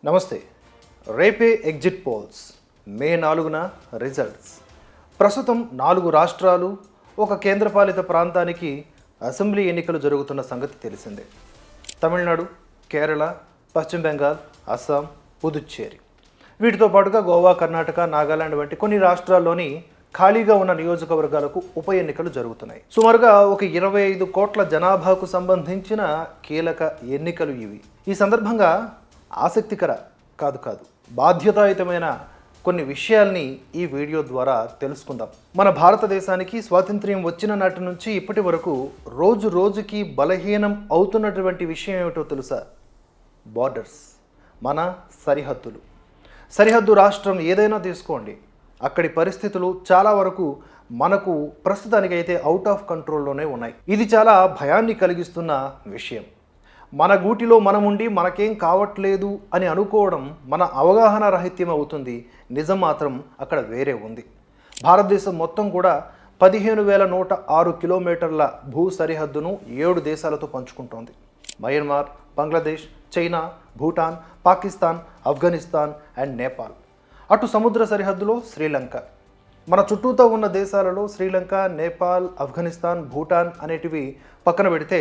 నమస్తే. రేపే exit polls, మే 4న results. ప్రస్తుతం 4 రాష్ట్రాలు, ఒక కేంద్రపాలిత ప్రాంతానికి అసెంబ్లీ ఎన్నికలు జరుగుతున్న సంగతి తెలిసిందే. తమిళనాడు, కేరళ, పశ్చిమ బెంగాల్, అస్సాం, పుదుచ్చేరి. వీటితో పాటుగా గోవా, కర్ణాటక, నాగాలాండ్ వంటి కొన్ని రాష్ట్రాల్లోని ఖాళీగా ఉన్న నియోజకవర్గాలకు ఉప ఎన్నికలు జరుగుతున్నాయి. సుమారుగా ఒక 25 కోట్ల జనాభాకు సంబంధించిన కీలక ఎన్నికలు ఇవి. ఈ సందర్భంగా ఆసక్తికర కాదు బాధ్యతాయుతమైన కొన్ని విషయాల్ని ఈ వీడియో ద్వారా తెలుసుకుందాం. మన భారతదేశానికి స్వాతంత్ర్యం వచ్చిన నాటి నుంచి ఇప్పటి వరకు రోజు రోజుకి బలహీనం అవుతున్నటువంటి విషయం ఏమిటో తెలుసా? బార్డర్స్, మన సరిహద్దులు. సరిహద్దు రాష్ట్రం ఏదైనా తీసుకోండి, అక్కడి పరిస్థితులు చాలా వరకు మనకు ప్రస్తుతానికైతే అవుట్ ఆఫ్ కంట్రోల్లోనే ఉన్నాయి. ఇది చాలా భయాన్ని కలిగిస్తున్న విషయం. మన గూటిలో మనముండి మనకేం కావట్లేదు అని అనుకోవడం మన అవగాహన రహిత్యం అవుతుంది. నిజం మాత్రం అక్కడ వేరే ఉంది. భారతదేశం మొత్తం కూడా 15,106 కిలోమీటర్ల భూ సరిహద్దును 7 దేశాలతో పంచుకుంటోంది. Myanmar, Bangladesh, China, Bhutan, Pakistan, Afghanistan and Nepal. అటు సముద్ర సరిహద్దులో శ్రీలంక. మన చుట్టూతో ఉన్న దేశాలలో శ్రీలంక, నేపాల్, ఆఫ్ఘనిస్తాన్, భూటాన్ అనేటివి పక్కన పెడితే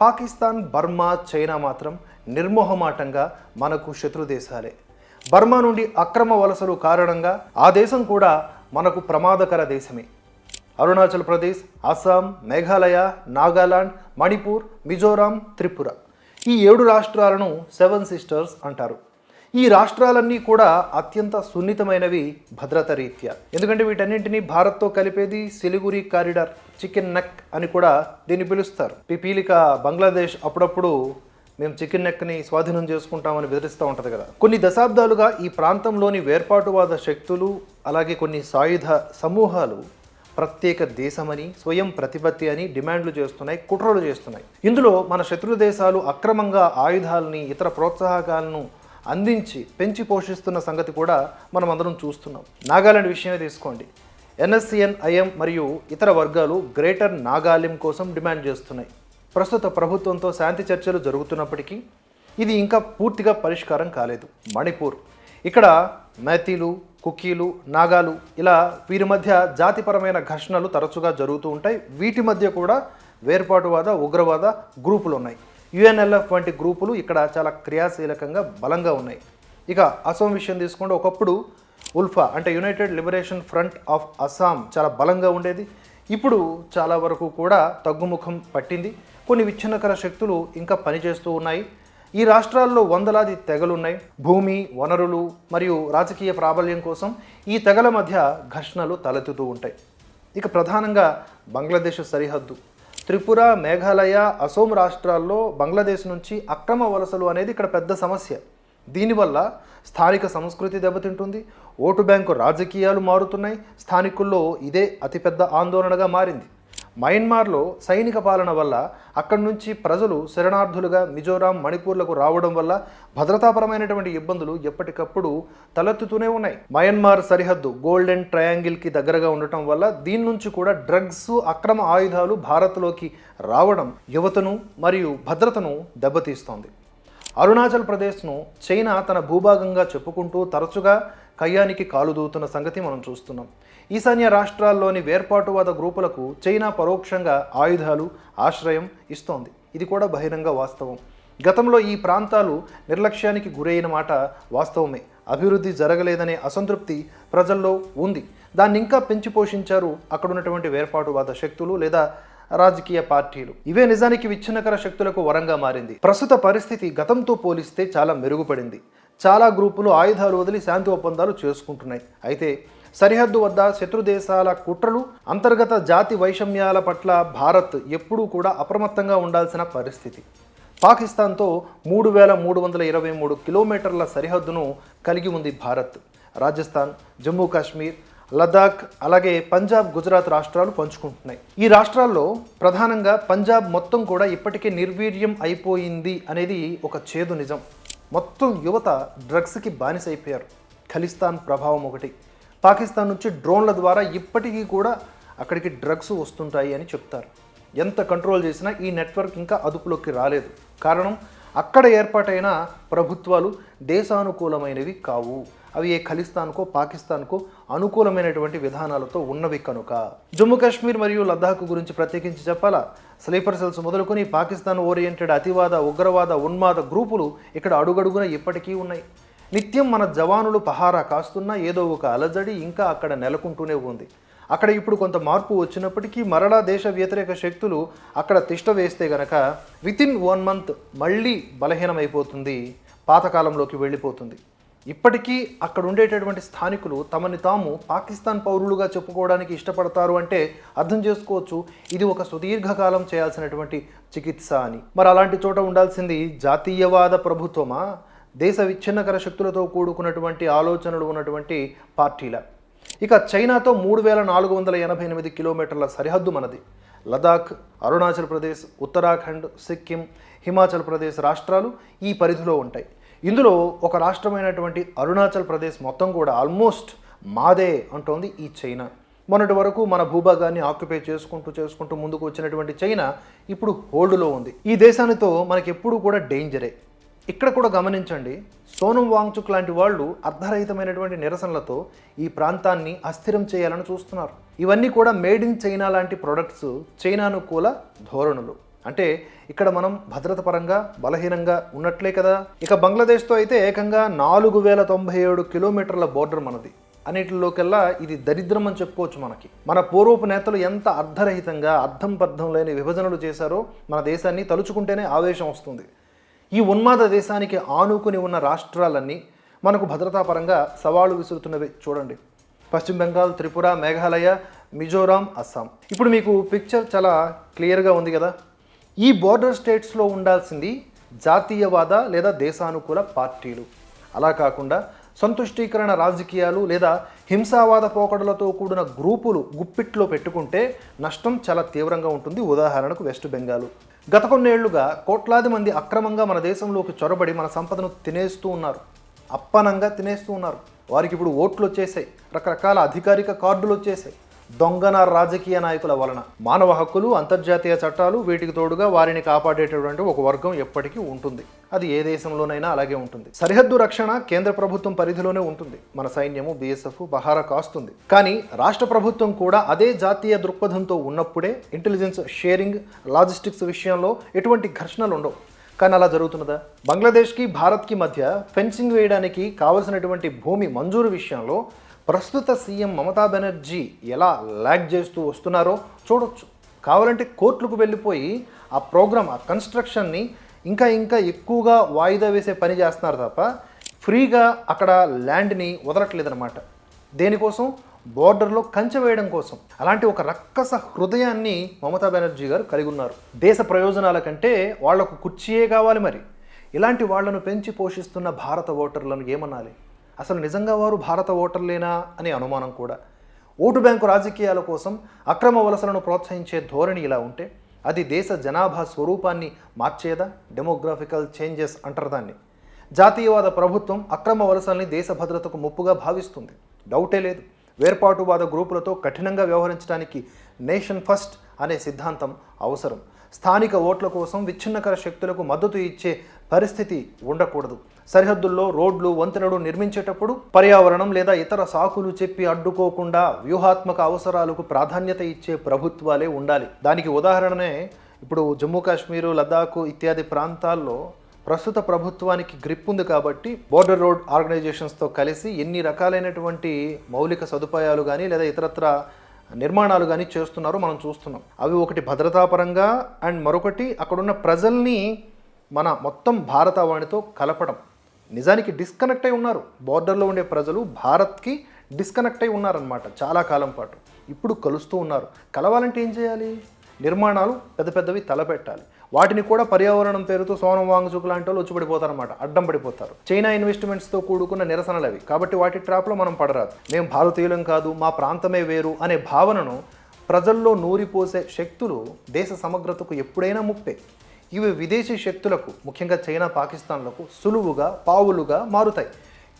పాకిస్తాన్, బర్మా, చైనా మాత్రం నిర్మోహమాటంగా మనకు శత్రు దేశాలే. బర్మా నుండి అక్రమ వలసలు కారణంగా ఆ దేశం కూడా మనకు ప్రమాదకర దేశమే. అరుణాచల్ ప్రదేశ్, అస్సాం, మేఘాలయ, నాగాలాండ్, మణిపూర్, మిజోరాం, త్రిపుర, ఈ 7 రాష్ట్రాలను 7 సిస్టర్స్ అంటారు. ఈ రాష్ట్రాలన్నీ కూడా అత్యంత సున్నితమైనవి భద్రత రీత్యా. ఎందుకంటే వీటన్నింటినీ భారత్తో కలిపేది సిలిగురి కారిడార్, చికెన్ నెక్ అని కూడా దీన్ని పిలుస్తారు. పిపీలిక బంగ్లాదేశ్ అప్పుడప్పుడు మేము చికెన్ నెక్ని స్వాధీనం చేసుకుంటామని బెదిరిస్తూ ఉంటుంది కదా. కొన్ని దశాబ్దాలుగా ఈ ప్రాంతంలోని వేర్పాటువాద శక్తులు, అలాగే కొన్ని సాయుధ సమూహాలు ప్రత్యేక దేశమని, స్వయం ప్రతిపత్తి అని డిమాండ్లు చేస్తున్నాయి, కుట్రలు చేస్తున్నాయి. ఇందులో మన శత్రు దేశాలు అక్రమంగా ఆయుధాలని, ఇతర ప్రోత్సాహకాలను అందించి పెంచి పోషిస్తున్న సంగతి కూడా మనం అందరం చూస్తున్నాం. నాగాలాండ్ విషయమే తీసుకోండి. ఎన్ఎస్సిఎన్, ఐఎం మరియు ఇతర వర్గాలు గ్రేటర్ నాగాలిం కోసం డిమాండ్ చేస్తున్నాయి. ప్రస్తుత ప్రభుత్వంతో శాంతి చర్చలు జరుగుతున్నప్పటికీ ఇది ఇంకా పూర్తిగా పరిష్కారం కాలేదు. మణిపూర్, ఇక్కడ మైతీలు, కుకీలు, నాగాలు, ఇలా వీరి మధ్య జాతిపరమైన ఘర్షణలు తరచుగా జరుగుతూ ఉంటాయి. వీటి మధ్య కూడా వేర్పాటువాద, ఉగ్రవాద గ్రూపులు ఉన్నాయి. యుఎన్ఎల్ఎఫ్ వంటి గ్రూపులు ఇక్కడ చాలా క్రియాశీలకంగా బలంగా ఉన్నాయి. ఇక అస్సాం విషయం తీసుకుంటే ఒకప్పుడు ఉల్ఫా అంటే United liberation front of Assam చాలా బలంగా ఉండేది. ఇప్పుడు చాలా వరకు కూడా తగ్గుముఖం పట్టింది. కొన్ని విచ్ఛిన్నకర శక్తులు ఇంకా పనిచేస్తూ ఉన్నాయి. ఈ రాష్ట్రాల్లో వందలాది తెగలున్నాయి. భూమి, వనరులు మరియు రాజకీయ ప్రాబల్యం కోసం ఈ తెగల మధ్య ఘర్షణలు తలెత్తుతూ ఉంటాయి. ఇక ప్రధానంగా బంగ్లాదేశ్ సరిహద్దు. త్రిపుర, మేఘాలయ, అసోం రాష్ట్రాల్లో బంగ్లాదేశ్ నుంచి అక్రమ వలసలు అనేది ఇక్కడ పెద్ద సమస్య. దీనివల్ల స్థానిక సంస్కృతి దెబ్బతింటుంది, ఓటు బ్యాంకు రాజకీయాలు మారుతున్నాయి. స్థానికుల్లో ఇదే అతిపెద్ద ఆందోళనగా మారింది. మయన్మార్లో సైనిక పాలన వల్ల అక్కడి నుంచి ప్రజలు శరణార్థులుగా మిజోరాం, మణిపూర్లకు రావడం వల్ల భద్రతాపరమైనటువంటి ఇబ్బందులు ఎప్పటికప్పుడు తలెత్తుతూనే ఉన్నాయి. మయన్మార్ సరిహద్దు గోల్డెన్ ట్రయాంగిల్కి దగ్గరగా ఉండటం వల్ల దీని నుంచి కూడా డ్రగ్స్, అక్రమ ఆయుధాలు భారత్లోకి రావడం యువతను మరియు భద్రతను దెబ్బతీస్తోంది. అరుణాచల్ ప్రదేశ్ను చైనా తన భూభాగంగా చెప్పుకుంటూ తరచుగా కయ్యానికి కాలుదూతున్న సంగతి మనం చూస్తున్నాం. ఈశాన్య రాష్ట్రాల్లోని వేర్పాటువాద గ్రూపులకు చైనా పరోక్షంగా ఆయుధాలు, ఆశ్రయం ఇస్తోంది. ఇది కూడా బహిరంగ వాస్తవం. గతంలో ఈ ప్రాంతాలు నిర్లక్ష్యానికి గురైన మాట వాస్తవమే. అభివృద్ధి జరగలేదనే అసంతృప్తి ప్రజల్లో ఉంది. దాన్ని ఇంకా పెంచి పోషించారు అక్కడ ఉన్నటువంటి వేర్పాటువాద శక్తులు లేదా రాజకీయ పార్టీలు. ఇవే నిజానికి విచ్ఛిన్నకర శక్తులకు వరంగా మారింది. ప్రస్తుత పరిస్థితి గతంతో పోలిస్తే చాలా మెరుగుపడింది. చాలా గ్రూపులు ఆయుధాలు వదిలి శాంతి ఒప్పందాలు చేసుకుంటున్నాయి. అయితే సరిహద్దు వద్ద శత్రు దేశాల కుట్రలు, అంతర్గత జాతి వైషమ్యాల పట్ల భారత్ ఎప్పుడూ కూడా అప్రమత్తంగా ఉండాల్సిన పరిస్థితి. పాకిస్తాన్తో 3,323 కిలోమీటర్ల సరిహద్దును కలిగి ఉంది భారత్. రాజస్థాన్, జమ్మూ కాశ్మీర్, లదాఖ్, అలాగే పంజాబ్, గుజరాత్ రాష్ట్రాలు పంచుకుంటున్నాయి. ఈ రాష్ట్రాల్లో ప్రధానంగా పంజాబ్ మొత్తం కూడా ఇప్పటికే నిర్వీర్యం అయిపోయింది అనేది ఒక చేదు నిజం. మొత్తం యువత డ్రగ్స్కి బానిసైపోయారు. ఖలిస్తాన్ ప్రభావం ఒకటి. పాకిస్తాన్ నుంచి డ్రోన్ల ద్వారా ఇప్పటికీ కూడా అక్కడికి డ్రగ్స్ వస్తుంటాయి అని చెప్తారు. ఎంత కంట్రోల్ చేసినా ఈ నెట్వర్క్ ఇంకా అదుపులోకి రాలేదు. కారణం అక్కడ ఏర్పాటైన ప్రభుత్వాలు దేశానుకూలమైనవి కావు. అవి ఏ ఖలిస్తాన్కో పాకిస్తాన్కో అనుకూలమైనటువంటి విధానాలతో ఉన్నవి కనుక. జమ్మూ కాశ్మీర్ మరియు లద్దాఖ్ గురించి ప్రత్యేకించి చెప్పాలా, స్లీపర్ సెల్స్ మొదలుకొని పాకిస్తాన్ ఓరియంటెడ్ అతివాద ఉగ్రవాద ఉన్మాద గ్రూపులు ఇక్కడ అడుగడుగున ఇప్పటికీ ఉన్నాయి. నిత్యం మన జవానులు పహారా కాస్తున్నా ఏదో ఒక అలజడి ఇంకా అక్కడ నెలకొంటూనే ఉంది. అక్కడ ఇప్పుడు కొంత మార్పు వచ్చినప్పటికీ మరలా దేశ వ్యతిరేక శక్తులు అక్కడ తిష్ట వేస్తే గనక వితిన్ 1 month మళ్ళీ బలహీనమైపోతుంది, పాతకాలంలోకి వెళ్ళిపోతుంది. ఇప్పటికీ అక్కడ ఉండేటటువంటి స్థానికులు తమని తాము పాకిస్తాన్ పౌరులుగా చెప్పుకోవడానికి ఇష్టపడతారు అంటే అర్థం చేసుకోవచ్చు ఇది ఒక సుదీర్ఘకాలం చేయాల్సినటువంటి చికిత్స అని. మరి అలాంటి చోట ఉండాల్సింది జాతీయవాద ప్రభుత్వమా, దేశ విచ్ఛిన్నకర శక్తులతో కూడుకున్నటువంటి ఆలోచనలు ఉన్నటువంటి పార్టీల? ఇక చైనాతో 3488 కిలోమీటర్ల సరిహద్దు మనది. లదాఖ్, అరుణాచల్ ప్రదేశ్, ఉత్తరాఖండ్, సిక్కిం, హిమాచల్ ప్రదేశ్ రాష్ట్రాలు ఈ పరిధిలో ఉంటాయి. ఇందులో ఒక రాష్ట్రమైనటువంటి అరుణాచల్ ప్రదేశ్ మొత్తం కూడా ఆల్మోస్ట్ మాదే అంటోంది ఈ చైనా. మొన్నటి వరకు మన భూభాగాన్ని ఆక్యుపై చేసుకుంటూ ముందుకు వచ్చినటువంటి చైనా ఇప్పుడు హోల్డ్లో ఉంది. ఈ దేశానితో మనకి ఎప్పుడూ కూడా డేంజరే. ఇక్కడ కూడా గమనించండి, సోనం వాంగ్చుక్ లాంటి వాళ్ళు అర్ధరహితమైనటువంటి నిరసనలతో ఈ ప్రాంతాన్ని అస్థిరం చేయాలని చూస్తున్నారు. ఇవన్నీ కూడా మేడ్ ఇన్ చైనా లాంటి ప్రొడక్ట్స్, చైనానుకూల ధోరణులు. అంటే ఇక్కడ మనం భద్రత పరంగా బలహీనంగా ఉన్నట్లే కదా. ఇక బంగ్లాదేశ్తో అయితే ఏకంగా 4097 కిలోమీటర్ల బోర్డర్ మనది. అన్నిటిలోకెల్లా ఇది దరిద్రం అని చెప్పుకోవచ్చు. మన పూర్వపు నేతలు ఎంత అర్ధరహితంగా అర్థం పర్థం లేని విభజనలు చేశారో మన దేశాన్ని తలుచుకుంటేనే ఆవేశం వస్తుంది. ఈ ఉన్మాద దేశానికి ఆనుకుని ఉన్న రాష్ట్రాలన్నీ మనకు భద్రతాపరంగా సవాలు విసురుతున్నవి. చూడండి, పశ్చిమ బెంగాల్, త్రిపుర, మేఘాలయ, మిజోరాం, అస్సాం. ఇప్పుడు మీకు పిక్చర్ చాలా క్లియర్గా ఉంది కదా. ఈ బోర్డర్ స్టేట్స్లో ఉండాల్సింది జాతీయవాద లేదా దేశానుకూల పార్టీలు. అలా కాకుండా సంతుష్టీకరణ రాజకీయాలు లేదా హింసావాద పోకడలతో కూడిన గ్రూపులు గుప్పిట్లో పెట్టుకుంటే నష్టం చాలా తీవ్రంగా ఉంటుంది. ఉదాహరణకు వెస్ట్ బెంగాల్. గత కొన్నేళ్లుగా కోట్లాది మంది అక్రమంగా మన దేశంలోకి చొరబడి మన సంపదను తినేస్తూ ఉన్నారు, అప్పనంగా తినేస్తూ ఉన్నారు. వారికి ఇప్పుడు ఓట్లు వచ్చేసాయి, రకరకాల అధికారిక కార్డులు వచ్చేసాయి. దొంగన రాజకీయ నాయకుల వలన మానవ హక్కులు, అంతర్జాతీయ చట్టాలు, వీటికి తోడుగా వారిని కాపాడేటటువంటి ఒక వర్గం ఎప్పటికీ ఉంటుంది. అది ఏ దేశంలోనైనా అలాగే ఉంటుంది. సరిహద్దు రక్షణ కేంద్ర ప్రభుత్వం పరిధిలోనే ఉంటుంది. మన సైన్యము, BSF పహారా కాస్తుంది. కానీ రాష్ట్ర ప్రభుత్వం కూడా అదే జాతీయ దృక్పథంతో ఉన్నప్పుడే ఇంటెలిజెన్స్ షేరింగ్, లాజిస్టిక్స్ విషయంలో ఎటువంటి ఘర్షణలు ఉండవు. కానీ అలా జరుగుతున్నదా? బంగ్లాదేశ్కి భారత్కి మధ్య ఫెన్సింగ్ వేయడానికి కావలసినటువంటి భూమి మంజూరు విషయంలో ప్రస్తుత సీఎం మమతా బెనర్జీ ఎలా ల్యాగ్ చేస్తూ వస్తున్నారో చూడొచ్చు. కావాలంటే కోర్టులకు వెళ్ళిపోయి ఆ ప్రోగ్రామ్, ఆ కన్స్ట్రక్షన్ని ఇంకా ఎక్కువగా వాయిదా వేసే పని చేస్తున్నారు తప్ప ఫ్రీగా అక్కడ ల్యాండ్ని వదలట్లేదన్నమాట. దేనికోసం? బోర్డర్లో కంచె వేయడం కోసం. అలాంటి ఒక రక్కస హృదయాన్ని మమతా బెనర్జీ గారు కలిగి ఉన్నారు. దేశ ప్రయోజనాల కంటే వాళ్లకు కుర్చీయే కావాలి. మరి ఇలాంటి వాళ్లను పెంచి పోషిస్తున్న భారత ఓటర్లను ఏమనాలి? అసలు నిజంగా వారు భారత ఓటర్లేనా అనే అనుమానం కూడా. ఓటు బ్యాంకు రాజకీయాల కోసం అక్రమ వలసలను ప్రోత్సహించే ధోరణి ఇలా ఉంటే అది దేశ జనాభా స్వరూపాన్ని మార్చేదా? డెమోగ్రాఫికల్ చేంజెస్ అంటారు దాన్ని. జాతీయవాద ప్రభుత్వం అక్రమ వలసల్ని దేశ భద్రతకు ముప్పుగా భావిస్తుంది, డౌటే లేదు. వేర్పాటువాద గ్రూపులతో కఠినంగా వ్యవహరించడానికి నేషన్ ఫస్ట్ అనే సిద్ధాంతం అవసరం. స్థానిక ఓట్ల కోసం విచ్ఛిన్నకర శక్తులకు మద్దతు ఇచ్చే పరిస్థితి ఉండకూడదు. సరిహద్దుల్లో రోడ్లు, వంతెనలు నిర్మించేటప్పుడు పర్యావరణం లేదా ఇతర సాకులు చెప్పి అడ్డుకోకుండా వ్యూహాత్మక అవసరాలకు ప్రాధాన్యత ఇచ్చే ప్రభుత్వాలే ఉండాలి. దానికి ఉదాహరణనే ఇప్పుడు జమ్మూ కాశ్మీరు, లద్దాఖ్ ఇత్యాది ప్రాంతాల్లో ప్రస్తుత ప్రభుత్వానికి గ్రిప్ ఉంది కాబట్టి బోర్డర్ రోడ్ ఆర్గనైజేషన్స్తో కలిసి ఎన్ని రకాలైనటువంటి మౌలిక సదుపాయాలు కానీ లేదా ఇతరత్ర నిర్మాణాలు కానీ చేస్తున్నారో మనం చూస్తున్నాం. అవి ఒకటి భద్రతాపరంగా అండ్ మరొకటి అక్కడున్న ప్రజల్ని మన మొత్తం భారతావనితో కలపడం. నిజానికి డిస్కనెక్ట్ అయి ఉన్నారు. బోర్డర్లో ఉండే ప్రజలు భారత్కి డిస్కనెక్ట్ అయి ఉన్నారనమాట చాలా కాలం పాటు. ఇప్పుడు కలుస్తూ ఉన్నారు. కలవాలంటే ఏం చేయాలి? నిర్మాణాలు పెద్దవి తలపెట్టాలి. వాటిని కూడా పర్యావరణం పేరుతో సోనం వాంగ్చుక్ లాంటి వాళ్ళు వచ్చిపడిపోతారన్నమాట, అడ్డం పడిపోతారు. చైనా ఇన్వెస్ట్మెంట్స్తో కూడుకున్న నిరసనలు అవి. కాబట్టి వాటి ట్రాప్లో మనం పడరాదు. మేము భారతీయులం కాదు, మా ప్రాంతమే వేరు అనే భావనను ప్రజల్లో నూరిపోసే శక్తులు దేశ సమగ్రతకు ఎప్పుడైనా ముప్పే. ఇవి విదేశీ శక్తులకు, ముఖ్యంగా చైనా, పాకిస్తాన్లకు సులువుగా పావులుగా మారుతాయి.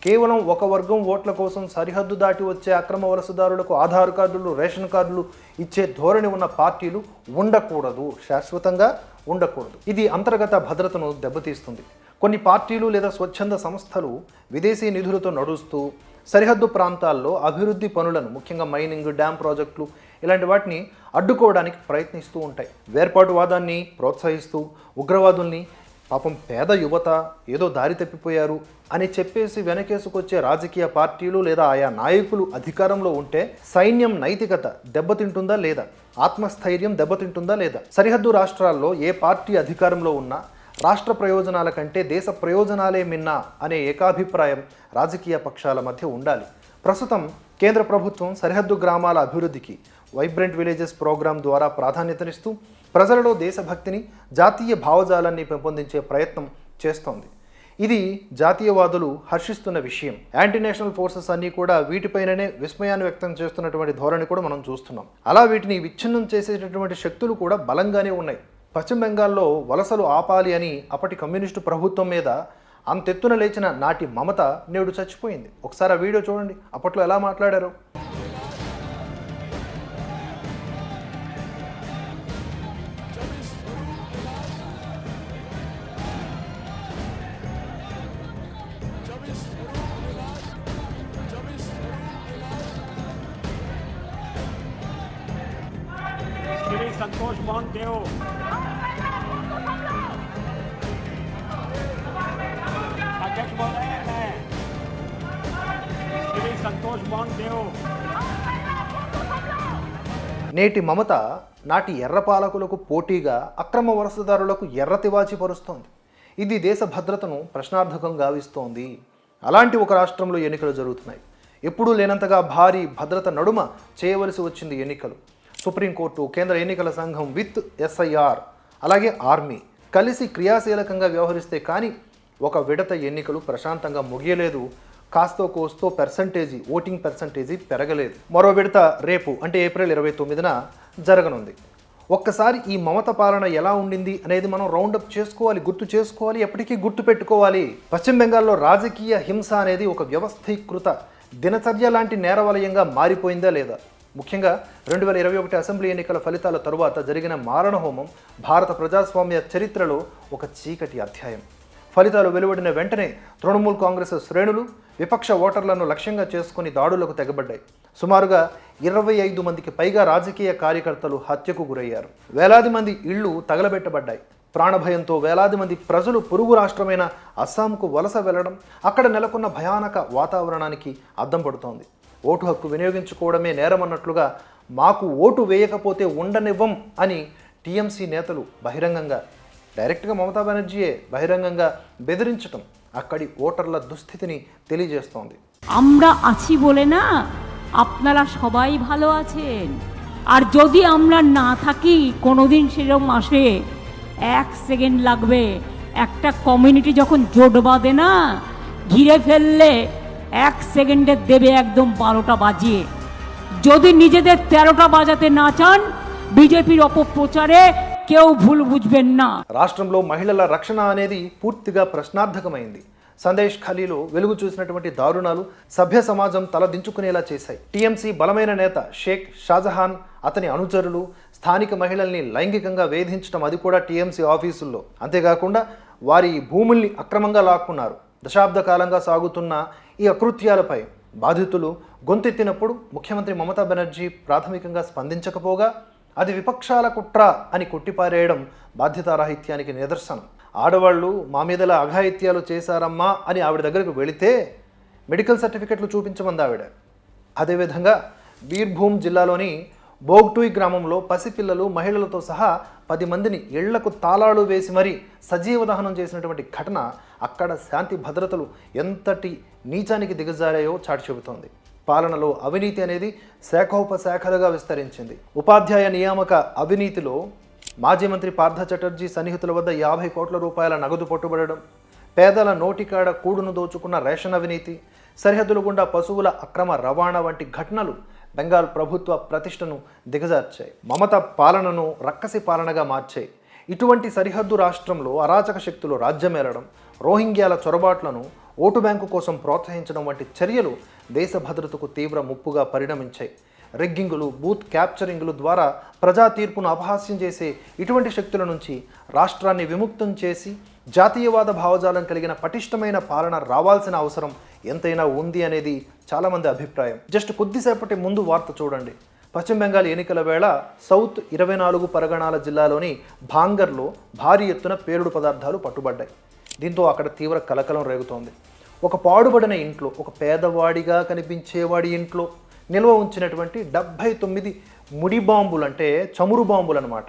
కేవలం ఒక వర్గం ఓట్ల కోసం సరిహద్దు దాటి వచ్చే అక్రమ వలసదారులకు ఆధార్ కార్డులు, రేషన్ కార్డులు ఇచ్చే ధోరణి ఉన్న పార్టీలు ఉండకూడదు, శాశ్వతంగా ఉండకూడదు. ఇది అంతర్గత భద్రతను దెబ్బతీస్తుంది. కొన్ని పార్టీలు లేదా స్వచ్ఛంద సంస్థలు విదేశీ నిధులతో నడుస్తూ సరిహద్దు ప్రాంతాల్లో అభివృద్ధి పనులను, ముఖ్యంగా మైనింగ్, డ్యామ్ ప్రాజెక్టులు ఇలాంటి వాటిని అడ్డుకోవడానికి ప్రయత్నిస్తూ ఉంటాయి. వేర్పాటువాదాన్ని ప్రోత్సహిస్తూ ఉగ్రవాదుల్ని, పాపం పేద యువత ఏదో దారి తప్పిపోయారు అని చెప్పేసి వెనకేసుకొచ్చే రాజకీయ పార్టీలు లేదా ఆయా నాయకులు అధికారంలో ఉంటే సైన్యం నైతికత దెబ్బతింటుందా లేదా, ఆత్మస్థైర్యం దెబ్బతింటుందా లేదా? సరిహద్దు రాష్ట్రాల్లో ఏ పార్టీ అధికారంలో ఉన్నా రాష్ట్ర ప్రయోజనాల కంటే దేశ ప్రయోజనాలే మిన్నా అనే ఏకాభిప్రాయం రాజకీయ పక్షాల మధ్య ఉండాలి. ప్రస్తుతం కేంద్ర ప్రభుత్వం సరిహద్దు గ్రామాల అభివృద్ధికి వైబ్రెంట్ విలేజెస్ ప్రోగ్రాం ద్వారా ప్రాధాన్యతనిస్తూ ప్రజలలో దేశభక్తిని, జాతీయ భావజాలాన్ని పెంపొందించే ప్రయత్నం చేస్తోంది. ఇది జాతీయవాదులు హర్షిస్తున్న విషయం. యాంటీ నేషనల్ ఫోర్సెస్ అన్నీ కూడా వీటిపైననే విస్మయాన్ని వ్యక్తం చేస్తున్నటువంటి ధోరణి కూడా మనం చూస్తున్నాం. అలా వీటిని విచ్ఛిన్నం చేసేటటువంటి శక్తులు కూడా బలంగానే ఉన్నాయి. పశ్చిమ బెంగాల్లో వలసలు ఆపాలి అని అప్పటి కమ్యూనిస్టు ప్రభుత్వం మీద అంతెత్తున లేచిన నాటి మమత నేడు చచ్చిపోయింది. ఒకసారి ఆ వీడియో చూడండి, అప్పట్లో ఎలా మాట్లాడారు. श्री संतोष मोहन देव, अध्यक्ष महोदय हैं श्री संतोष मोहन देव. నేటి మమత నాటి ఎర్ర పాలకులకు పోటీగా అక్రమ వలసదారులకు ఎర్ర తివాచి పరుస్తోంది. ఇది దేశ భద్రతను ప్రశ్నార్థకం గావిస్తోంది. అలాంటి ఒక రాష్ట్రంలో ఎన్నికలు జరుగుతున్నాయి. ఎప్పుడూ లేనంతగా భారీ భద్రత నడుమ చేయవలసి వచ్చింది ఎన్నికలు. సుప్రీంకోర్టు, కేంద్ర ఎన్నికల సంఘం విత్ ఎస్ఐఆర్, అలాగే ఆర్మీ కలిసి క్రియాశీలకంగా వ్యవహరిస్తే కానీ ఒక విడత ఎన్నికలు ప్రశాంతంగా ముగియలేదు. కాస్తో కోస్తో ఓటింగ్ పర్సంటేజీ పెరగలేదు. మరో విడత రేపు అంటే ఏప్రిల్ 29న జరగనుంది. ఒక్కసారి ఈ మమత పాలన ఎలా ఉండింది అనేది మనం రౌండప్ చేసుకోవాలి, గుర్తు చేసుకోవాలి, ఎప్పటికీ గుర్తు పెట్టుకోవాలి. పశ్చిమ బెంగాల్లో రాజకీయ హింస అనేది ఒక వ్యవస్థీకృత దినచర్య లాంటి నేరవలయంగా మారిపోయిందా లేదా? ముఖ్యంగా 2021 అసెంబ్లీ ఎన్నికల ఫలితాల తరువాత జరిగిన మారణహోమం భారత ప్రజాస్వామ్య చరిత్రలో ఒక చీకటి అధ్యాయం. ఫలితాలు వెలువడిన వెంటనే తృణమూల్ కాంగ్రెస్ శ్రేణులు విపక్ష ఓటర్లను లక్ష్యంగా చేసుకుని దాడులకు తెగబడ్డాయి. సుమారుగా 25 మందికి పైగా రాజకీయ కార్యకర్తలు హత్యకు గురయ్యారు. వేలాది మంది ఇళ్లు తగలబెట్టబడ్డాయి. ప్రాణభయంతో వేలాది మంది ప్రజలు పొరుగు రాష్ట్రమైన అస్సాంకు వలస వెళ్లడం అక్కడ నెలకొన్న భయానక వాతావరణానికి అద్దం పడుతోంది. ఓటు హక్కు వినియోగించుకోవడమే నేరమన్నట్లుగా మాకు ఓటు వేయకపోతే ఉండనివ్వం అని టీఎంసీ నేతలు బహిరంగంగా, డైరెక్ట్గా మమతా బెనర్జీయే బహిరంగంగా బెదిరించటం అక్కడి ওটারల দুস্থিতিని తెలియజేస్తోంది. আমরা আছি বলে না আপনারা সবাই ভালো আছেন, আর যদি আমরা না থাকি কোনোদিন সেরকম আসে 1 সেকেন্ড লাগবে। একটা কমিউনিটি যখন জোট বাঁধে না, ঘিরে ফেললে 1 সেকেন্ডে দেবে একদম 12টা বাজিয়ে। যদি নিজেদের 13টা বাজাতে না চান, বিজেপির অপপ্রচারে কেউ ভুল বুঝবেন না। రాష్ట్రంలో మహిళల రక్షణ అనేది పూర్తిగా ప్రశ్నార్థకమైంది. సందేశ్ ఖలీలో వెలుగు చూసినటువంటి దారుణాలు సభ్య సమాజం తలదించుకునేలా చేశాయి. టీఎంసీ బలమైన నేత షేక్ షాజహాన్, అతని అనుచరులు స్థానిక మహిళల్ని లైంగికంగా వేధించడం, అది కూడా టీఎంసీ ఆఫీసుల్లో. అంతేకాకుండా వారి భూముల్ని అక్రమంగా లాక్కున్నారు. దశాబ్ద కాలంగా సాగుతున్న ఈ అకృత్యాలపై బాధితులు గొంతెత్తినప్పుడు ముఖ్యమంత్రి మమతా బెనర్జీ ప్రాథమికంగా స్పందించకపోగా అది విపక్షాల కుట్ర అని కొట్టిపారేయడం బాధ్యతారాహిత్యానికి నిదర్శనం. ఆడవాళ్ళు మా మీదలా అఘాయిత్యాలు చేశారమ్మా అని ఆవిడ దగ్గరకు వెళితే మెడికల్ సర్టిఫికెట్లు చూపించమంది ఆవిడ. అదేవిధంగా బీర్భూమ్ జిల్లాలోని బోగ్టుయ్ గ్రామంలో పసిపిల్లలు, మహిళలతో సహా 10 మందిని ఇళ్లకు తాళాలు వేసి మరీ సజీవ దహనం చేసినటువంటి ఘటన అక్కడ శాంతి భద్రతలు ఎంతటి నీచానికి దిగజారాయో చాటి చెబుతోంది. పాలనలో అవినీతి అనేది శాఖోపశాఖలుగా విస్తరించింది. ఉపాధ్యాయ నియామక అవినీతిలో మాజీ మంత్రి పార్థ చటర్జీ సన్నిహితుల వద్ద 50 కోట్ల రూపాయల నగదు పట్టుబడడం, పేదల నోటికాడ కూడును దోచుకున్న రేషన్ అవినీతి, సరిహద్దుల గుండా పశువుల అక్రమ రవాణా వంటి ఘటనలు బెంగాల్ ప్రభుత్వ ప్రతిష్టను దిగజార్చాయి. మమత పాలనను రక్కసి పాలనగా మార్చాయి. ఇటువంటి సరిహద్దు రాష్ట్రంలో అరాచక శక్తులు రాజ్యమేలడం, రోహింగ్యాల చొరబాట్లను ఓటు బ్యాంకు కోసం ప్రోత్సహించడం వంటి చర్యలు దేశ భద్రతకు తీవ్ర ముప్పుగా పరిణమించాయి. రిగ్గింగులు, బూత్ క్యాప్చరింగులు ద్వారా ప్రజా తీర్పును అపహాస్యం చేసే ఇటువంటి శక్తుల నుంచి రాష్ట్రాన్ని విముక్తం చేసి జాతీయవాద భావజాలం కలిగిన పటిష్టమైన పాలన రావాల్సిన అవసరం ఎంతైనా ఉంది అనేది చాలామంది అభిప్రాయం. జస్ట్ కొద్దిసేపటి ముందు వార్త చూడండి. పశ్చిమ బెంగాల్ ఎన్నికల వేళ సౌత్ 24 పరగణాల జిల్లాలోని భాంగర్లో భారీ ఎత్తున పేలుడు పదార్థాలు పట్టుబడ్డాయి. దీంతో అక్కడ తీవ్ర కలకలం రేగుతోంది. ఒక పాడుబడిన ఇంట్లో, ఒక పేదవాడిగా కనిపించేవాడి ఇంట్లో నిల్వ ఉంచినటువంటి 79 ముడి బాంబులు, అంటే చమురు బాంబులు అన్నమాట.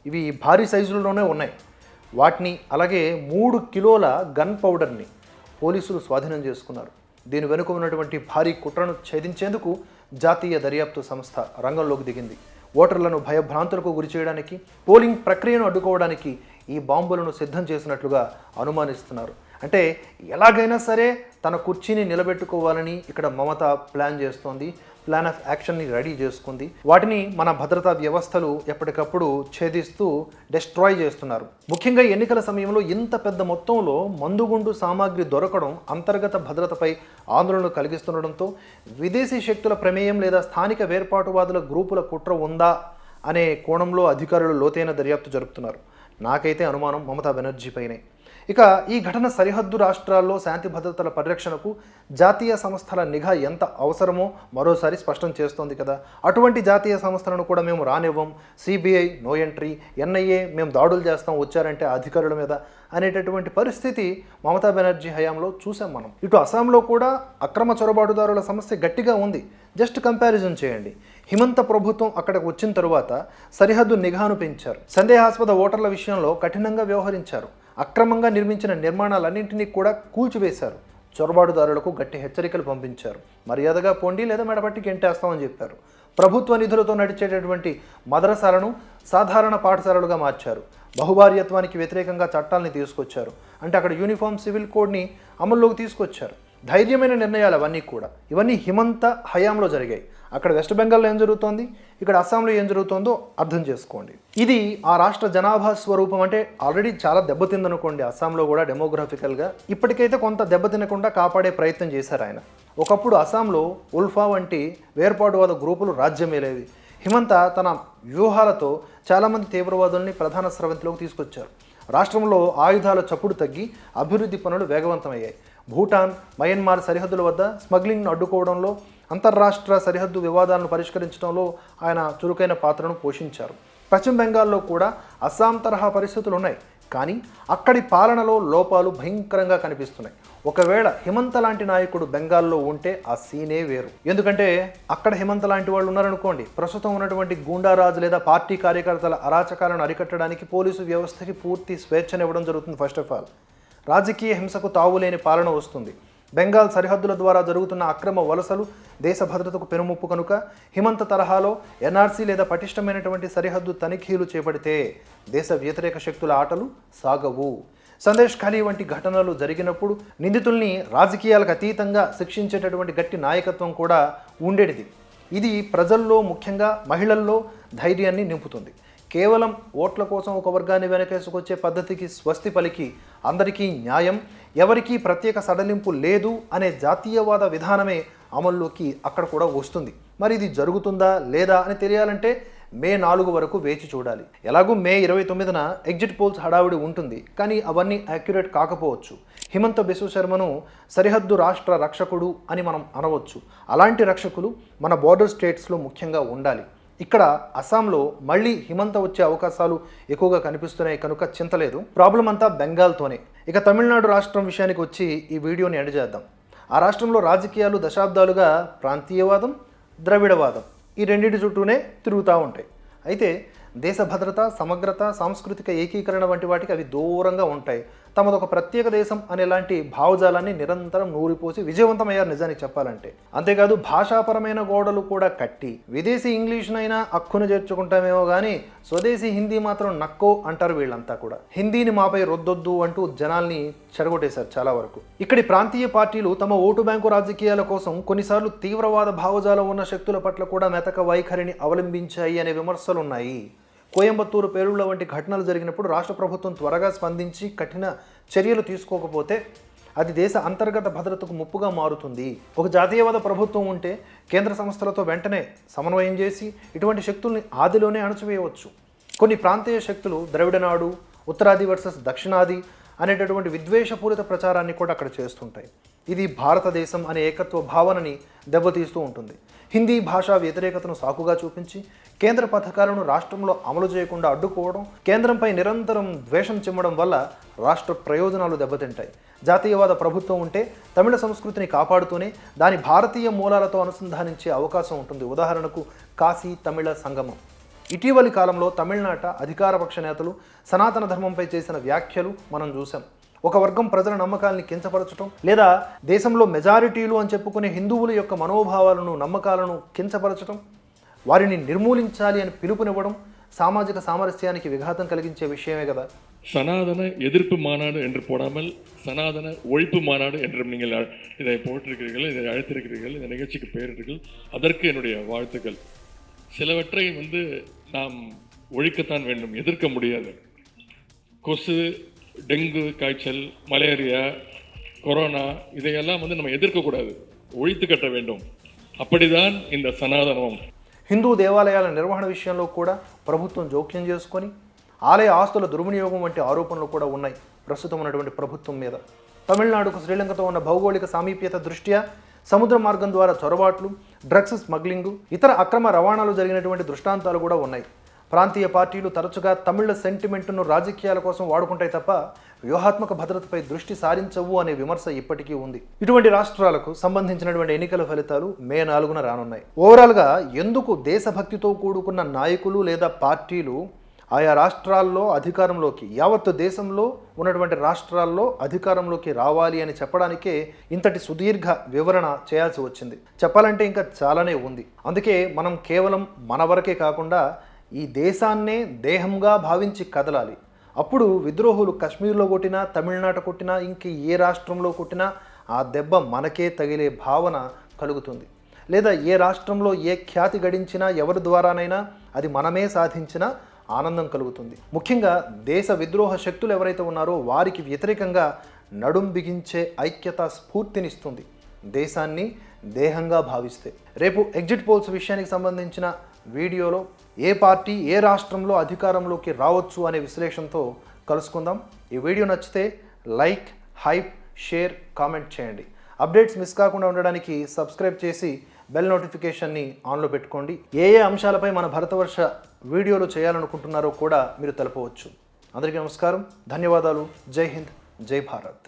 ఇవి భారీ సైజుల్లోనే ఉన్నాయి. వాటిని అలాగే 3 కిలోల గన్ పౌడర్ని పోలీసులు స్వాధీనం చేసుకున్నారు. దీని వెనుక ఉన్నటువంటి భారీ కుట్రను ఛేదించేందుకు జాతీయ దర్యాప్తు సంస్థ రంగంలోకి దిగింది. ఓటర్లను భయభ్రాంతులకు గురి చేయడానికి, పోలింగ్ ప్రక్రియను అడ్డుకోవడానికి ఈ బాంబులను సిద్ధం చేసినట్లుగా అనుమానిస్తున్నారు. అంటే ఎలాగైనా సరే తన కుర్చీని నిలబెట్టుకోవాలని ఇక్కడ మమత ప్లాన్ చేస్తోంది. ప్లాన్ ఆఫ్ యాక్షన్ని రెడీ చేసుకుంది. వాటిని మన భద్రతా వ్యవస్థలు ఎప్పటికప్పుడు ఛేదిస్తూ డెస్ట్రాయ్ చేస్తున్నారు. ముఖ్యంగా ఎన్నికల సమయంలో ఇంత పెద్ద మొత్తంలో మందుగుండు సామాగ్రి దొరకడం అంతర్గత భద్రతపై ఆందోళనలు కలిగిస్తుండడంతో విదేశీ శక్తుల ప్రమేయం లేదా స్థానిక వేర్పాటువాదుల గ్రూపుల కుట్ర ఉందా అనే కోణంలో అధికారులు లోతైన దర్యాప్తు జరుపుతున్నారు. నాకైతే అనుమానం మమతా బెనర్జీ పైనే. ఇక ఈ ఘటన సరిహద్దు రాష్ట్రాల్లో శాంతి భద్రతల పరిరక్షణకు జాతీయ సంస్థల నిఘా ఎంత అవసరమో మరోసారి స్పష్టం చేస్తోంది కదా. అటువంటి జాతీయ సంస్థలను కూడా మేము రానివ్వం, సిబిఐ నో ఎంట్రీ, ఎన్ఐఏ మేము దాడులు చేస్తాం వచ్చారంటే అధికారుల మీద అనేటటువంటి పరిస్థితి మమతా బెనర్జీ హయాంలో చూసాం మనం. ఇటు అస్సాంలో కూడా అక్రమ చొరబాటుదారుల సమస్య గట్టిగా ఉంది. జస్ట్ కంపారిజన్ చేయండి. హిమంత ప్రభుత్వం అక్కడికి వచ్చిన తరువాత సరిహద్దు నిఘాను పెంచారు. సందేహాస్పద ఓటర్ల విషయంలో కఠినంగా వ్యవహరించారు. అక్రమంగా నిర్మించిన నిర్మాణాలన్నింటినీ కూడా కూల్చివేశారు. చొరబాటుదారులకు గట్టి హెచ్చరికలు పంపించారు. మర్యాదగా పొండి లేదా మెడపట్టి గెంటేస్తామని చెప్పారు. ప్రభుత్వ నిధులతో నడిచేటటువంటి మదరసాలను సాధారణ పాఠశాలలుగా మార్చారు. బహుభార్యత్వానికి వ్యతిరేకంగా చట్టాలని తీసుకొచ్చారు. అంటే అక్కడ యూనిఫామ్ సివిల్ కోడ్ని అమల్లోకి తీసుకొచ్చారు. ధైర్యమైన నిర్ణయాలు అవన్నీ కూడా. ఇవన్నీ హిమంత హయాంలో జరిగాయి. అక్కడ వెస్ట్ బెంగాల్లో ఏం జరుగుతోంది, ఇక్కడ అస్సాంలో ఏం జరుగుతుందో అర్థం చేసుకోండి. ఇది ఆ రాష్ట్ర జనాభా స్వరూపం. అంటే ఆల్రెడీ చాలా దెబ్బతిందనుకోండి అస్సాంలో కూడా డెమోగ్రఫికల్గా. ఇప్పటికైతే కొంత దెబ్బతినకుండా కాపాడే ప్రయత్నం చేశారు ఆయన. ఒకప్పుడు అస్సాంలో ఉల్ఫా వంటి వేర్పాటువాద గ్రూపులు రాజ్యమేలేవి. హిమంత తన వ్యూహాలతో చాలామంది తీవ్రవాదుల్ని ప్రధాన స్రవంతిలోకి తీసుకొచ్చారు. రాష్ట్రంలో ఆయుధాల చప్పుడు తగ్గి అభివృద్ధి పనులు వేగవంతమయ్యాయి. భూటాన్, మయన్మార్ సరిహద్దుల వద్ద స్మగ్లింగ్ను అడ్డుకోవడంలో, అంతర్రాష్ట్ర సరిహద్దు వివాదాలను పరిష్కరించడంలో ఆయన చురుకైన పాత్రను పోషించారు. పశ్చిమ బెంగాల్లో కూడా అస్సాం తరహా పరిస్థితులు ఉన్నాయి. కానీ అక్కడి పాలనలో లోపాలు భయంకరంగా కనిపిస్తున్నాయి. ఒకవేళ హిమంత లాంటి నాయకుడు బెంగాల్లో ఉంటే ఆ సీనే వేరు. ఎందుకంటే అక్కడ హిమంత లాంటి వాళ్ళు ఉన్నారనుకోండి, ప్రస్తుతం ఉన్నటువంటి గూండారాజు లేదా పార్టీ కార్యకర్తల అరాచకాలను అరికట్టడానికి పోలీసు వ్యవస్థకి పూర్తి స్వేచ్ఛనివ్వడం జరుగుతుంది. ఫస్ట్ ఆఫ్ ఆల్ రాజకీయ హింసకు తావులేని పాలన వస్తుంది. బెంగాల్ సరిహద్దుల ద్వారా జరుగుతున్న అక్రమ వలసలు దేశ భద్రతకు పెనుముప్పు కనుక హిమంత తరహాలో ఎన్ఆర్సీ లేదా పటిష్టమైనటువంటి సరిహద్దు తనిఖీలు చేపడితే దేశ వ్యతిరేక శక్తుల ఆటలు సాగవు. సందేశ్ ఖాళీ వంటి ఘటనలు జరిగినప్పుడు నిందితుల్ని రాజకీయాలకు అతీతంగా శిక్షించేటటువంటి గట్టి నాయకత్వం కూడా ఉండేది. ఇది ప్రజల్లో, ముఖ్యంగా మహిళల్లో ధైర్యాన్ని నింపుతుంది. కేవలం ఓట్ల కోసం ఒక వర్గాన్ని వెనకేసుకొచ్చే పద్ధతికి స్వస్తి పలికి అందరికీ న్యాయం, ఎవరికీ ప్రత్యేక సడలింపు లేదు అనే జాతీయవాద విధానమే అమల్లోకి అక్కడ కూడా వస్తుంది. మరి ఇది జరుగుతుందా లేదా అని తెలియాలంటే మే 4 వరకు వేచి చూడాలి. ఎలాగూ మే 29న ఎగ్జిట్ పోల్స్ హడావిడి ఉంటుంది. కానీ అవన్నీ యాక్యురేట్ కాకపోవచ్చు. హిమంత బిశ్వ శర్మను సరిహద్దు రాష్ట్ర రక్షకుడు అని మనం అనవచ్చు. అలాంటి రక్షకులు మన బోర్డర్ స్టేట్స్లో ముఖ్యంగా ఉండాలి. ఇక్కడ అస్సాంలో మళ్ళీ హిమంత వచ్చే అవకాశాలు ఎక్కువగా కనిపిస్తున్నాయి కనుక చింతలేదు. ప్రాబ్లం అంతా బెంగాల్తోనే. ఇక తమిళనాడు రాష్ట్రం విషయానికి వచ్చి ఈ వీడియోని ఎండ్ చేద్దాం. ఆ రాష్ట్రంలో రాజకీయాలు దశాబ్దాలుగా ప్రాంతీయవాదం, ద్రవిడవాదం ఈ రెండింటి చుట్టూనే తిరుగుతూ ఉంటాయి. అయితే దేశ భద్రత, సమగ్రత, సాంస్కృతిక ఏకీకరణ వంటి వాటికి అవి దూరంగా ఉంటాయి. తమదొక ప్రత్యేక దేశం అనేలాంటి భావజాలాన్ని నిరంతరం నూరిపోసి విజయవంతమయ్యారు నిజానికి చెప్పాలంటే. అంతేకాదు భాషాపరమైన గోడలు కూడా కట్టి విదేశీ ఇంగ్లీష్నైనా హక్కును చేర్చుకుంటామేమో కానీ స్వదేశీ హిందీ మాత్రం నక్కో అంటారు వీళ్ళంతా కూడా. హిందీని మాపై రొద్దొద్దు అంటూ జనాల్ని చెడగొట్టేశారు చాలా వరకు. ఇక్కడి ప్రాంతీయ పార్టీలు తమ ఓటు బ్యాంకు రాజకీయాల కోసం కొన్నిసార్లు తీవ్రవాద భావజాలం ఉన్న శక్తుల పట్ల కూడా మెతక వైఖరిని అవలంబించాయి అనే విమర్శలున్నాయి. కోయంబత్తూరు, పేలుళ్ల వంటి ఘటనలు జరిగినప్పుడు రాష్ట్ర ప్రభుత్వం త్వరగా స్పందించి కఠిన చర్యలు తీసుకోకపోతే అది దేశ అంతర్గత భద్రతకు ముప్పుగా మారుతుంది. ఒక జాతీయవాద ప్రభుత్వం ఉంటే కేంద్ర సంస్థలతో వెంటనే సమన్వయం చేసి ఇటువంటి శక్తుల్ని ఆదిలోనే అణచివేయవచ్చు. కొన్ని ప్రాంతీయ శక్తులు ద్రవిడనాడు, ఉత్తరాది వర్సెస్ దక్షిణాది అనేటటువంటి విద్వేషపూరిత ప్రచారాన్ని కూడా అక్కడ చేస్తుంటాయి. ఇది భారతదేశం అనే ఏకత్వ భావనని దెబ్బతీస్తూ ఉంటుంది. హిందీ భాషా వ్యతిరేకతను సాకుగా చూపించి కేంద్ర పథకాలను రాష్ట్రంలో అమలు చేయకుండా అడ్డుకోవడం, కేంద్రంపై నిరంతరం ద్వేషం చిమ్మడం వల్ల రాష్ట్ర ప్రయోజనాలు దెబ్బతింటాయి. జాతీయవాద ప్రభుత్వం ఉంటే తమిళ సంస్కృతిని కాపాడుతూనే దాని భారతీయ మూలాలతో అనుసంధానించే అవకాశం ఉంటుంది. ఉదాహరణకు కాశీ తమిళ సంగమం. ఇటీవలి కాలంలో తమిళనాట అధికారపక్ష నేతలు సనాతన ధర్మంపై చేసిన వ్యాఖ్యలు మనం చూసాం. ఒక వర్గం ప్రజల నమ్మకాలని కించపరచడం, లేదా దేశంలో మెజారిటీలు అని చెప్పుకునే హిందువుల యొక్క మనోభావాలను, నమ్మకాలను కించపరచడం, వారిని నిర్మూలించాలి అని పిలుపునివ్వడం సామాజిక సామరస్యానికి విఘాతం కలిగించే విషయమే కదా. சனாதன எதிர்ப்பு மாநாடு என்று போடாமல் சனாதன ஒழிப்பு மாநாடு என்று நீங்கள் இதை போட்டிருக்கிறீர்கள், இதை அழைத்திருக்கிறீர்கள், இந்த நிகழ்ச்சிக்கு பெயரிட்டீர்கள். அதற்கு என்னுடைய வாழ்த்துக்கள். சிலவற்றை நாம் ஒழிக்கத்தான் வேண்டும், எதிர்க்க முடியாது. கொசு, டெங்கு காய்ச்சல், மலேரியா, கொரோனா இதையெல்லாம் நம்ம எதிர்க்கக்கூடாது, ஒழித்து கட்ட வேண்டும். அப்படிதான் இந்த సనాతనం. హిందూ దేవాలయాల నిర్వహణ విషయంలో కూడా ప్రభుత్వం జోక్యం చేసుకొని ఆలయ ఆస్తుల దుర్వినియోగం వంటి ఆరోపణలు కూడా ఉన్నాయి ప్రస్తుతం ఉన్నటువంటి ప్రభుత్వం మీద. తమిళనాడుకు శ్రీలంకతో ఉన్న భౌగోళిక సామీప్యత దృష్ట్యా సముద్ర మార్గం ద్వారా చొరబాట్లు, డ్రగ్స్ స్మగ్లింగు, ఇతర అక్రమ రవాణాలు జరిగినటువంటి దృష్టాంతాలు కూడా ఉన్నాయి. ప్రాంతీయ పార్టీలు తరచుగా తమిళ సెంటిమెంట్ను రాజకీయాల కోసం వాడుకుంటాయి తప్ప వ్యూహాత్మక భద్రతపై దృష్టి సారించవు అనే విమర్శ ఇప్పటికీ ఉంది. ఇటువంటి రాష్ట్రాలకు సంబంధించినటువంటి ఎన్నికల ఫలితాలు మే 4న రానున్నాయి. ఓవరాల్గా ఎందుకు దేశభక్తితో కూడుకున్న నాయకులు లేదా పార్టీలు ఆయా రాష్ట్రాల్లో అధికారంలోకి, యావత్తు దేశంలో ఉన్నటువంటి రాష్ట్రాల్లో అధికారంలోకి రావాలి అని చెప్పడానికే ఇంతటి సుదీర్ఘ వివరణ చేయాల్సి వచ్చింది. చెప్పాలంటే ఇంకా చాలానే ఉంది. అందుకే మనం కేవలం మన వరకే కాకుండా ఈ దేశాన్నే దేహంగా భావించి కదలాలి. అప్పుడు విద్రోహులు కశ్మీర్లో కొట్టినా, తమిళనాట కొట్టినా, ఇంక ఏ రాష్ట్రంలో కొట్టినా ఆ దెబ్బ మనకే తగిలే భావన కలుగుతుంది. లేదా ఏ రాష్ట్రంలో ఏ ఖ్యాతి గడించినా, ఎవరి ద్వారానైనా అది మనమే సాధించినా ఆనందం కలుగుతుంది. ముఖ్యంగా దేశ విద్రోహ శక్తులు ఎవరైతే ఉన్నారో వారికి వ్యతిరేకంగా నడుం బిగించే ఐక్యత స్ఫూర్తినిస్తుంది దేశాన్ని దేహంగా భావిస్తే. రేపు ఎగ్జిట్ పోల్స్ విషయానికి సంబంధించిన వీడియోలో ఏ పార్టీ ఏ రాష్ట్రంలో అధికారంలోకి రావచ్చు అనే విశ్లేషణతో కలుసుకుందాం. ఈ వీడియో నచ్చితే లైక్, హైప్, షేర్, కామెంట్ చేయండి. అప్డేట్స్ మిస్ కాకుండా ఉండడానికి సబ్స్క్రైబ్ చేసి బెల్ నోటిఫికేషన్ని ఆన్లో పెట్టుకోండి. ఏ అంశాలపై మన భరతవర్ష వీడియోలు చేయాలనుకుంటున్నారో కూడా మీరు తెలపవచ్చు. అందరికీ నమస్కారం, ధన్యవాదాలు. జై హింద్, జై భారత్.